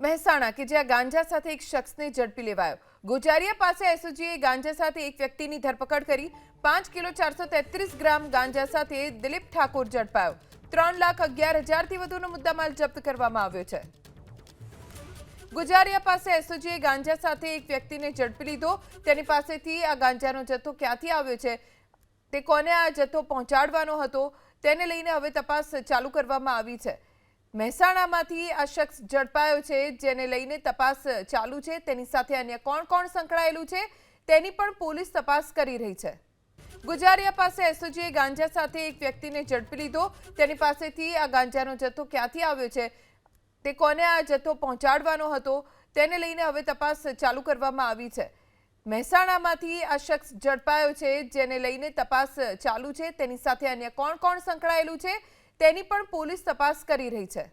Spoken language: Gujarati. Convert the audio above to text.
મહેસાણા કે જ્યાં ગાંજા સાથે એક શખ્સને ઝડપી લેવાયો। ગુજારિયા પાસે એસઓજીએ ગાંજા સાથે એક વ્યક્તિની ધરપકડ કરી। 5 કિલો 433 ગ્રામ ગાંજા સાથે દિલીપ ઠાકોર ઝડપાયો। 3,11,000 થી વધુનો મુદ્દામાલ જપ્ત કરવામાં આવ્યો છે। ગુજારિયા પાસે એસઓજીએ ગાંજા સાથે એક વ્યક્તિને ઝડપી લીધો। તેની પાસેથી આ ગાંજાનો જથ્થો ક્યાંથી આવ્યો છે, તે કોને આ જથ્થો પહોંચાડવાનો હતો, તેને લઈને હવે તપાસ ચાલુ કરવામાં આવી છે। મહેસાણામાંથી આ શખ્સ ઝડપાયો છે, જેને લઈને તપાસ ચાલુ છે। તેની સાથે અન્ય કોણ સંકળાયેલું છે તેની પણ પોલીસ તપાસ કરી રહી છે। ગુજારિયા પાસે એસઓજીએ ગાંજા સાથે એક વ્યક્તિને ઝડપી લીધો। તેની પાસેથી આ ગાંજાનો જથ્થો ક્યાંથી આવ્યો છે, તે કોને આ જથ્થો પહોંચાડવાનો હતો, તેને લઈને હવે તપાસ ચાલુ કરવામાં આવી છે। મહેસાણામાંથી આ શખ્સ ઝડપાયો છે, જેને લઈને તપાસ ચાલુ છે। તેની સાથે અન્ય કોણ સંકળાયેલું છે તેની પણ પોલીસ તપાસ કરી રહી છે।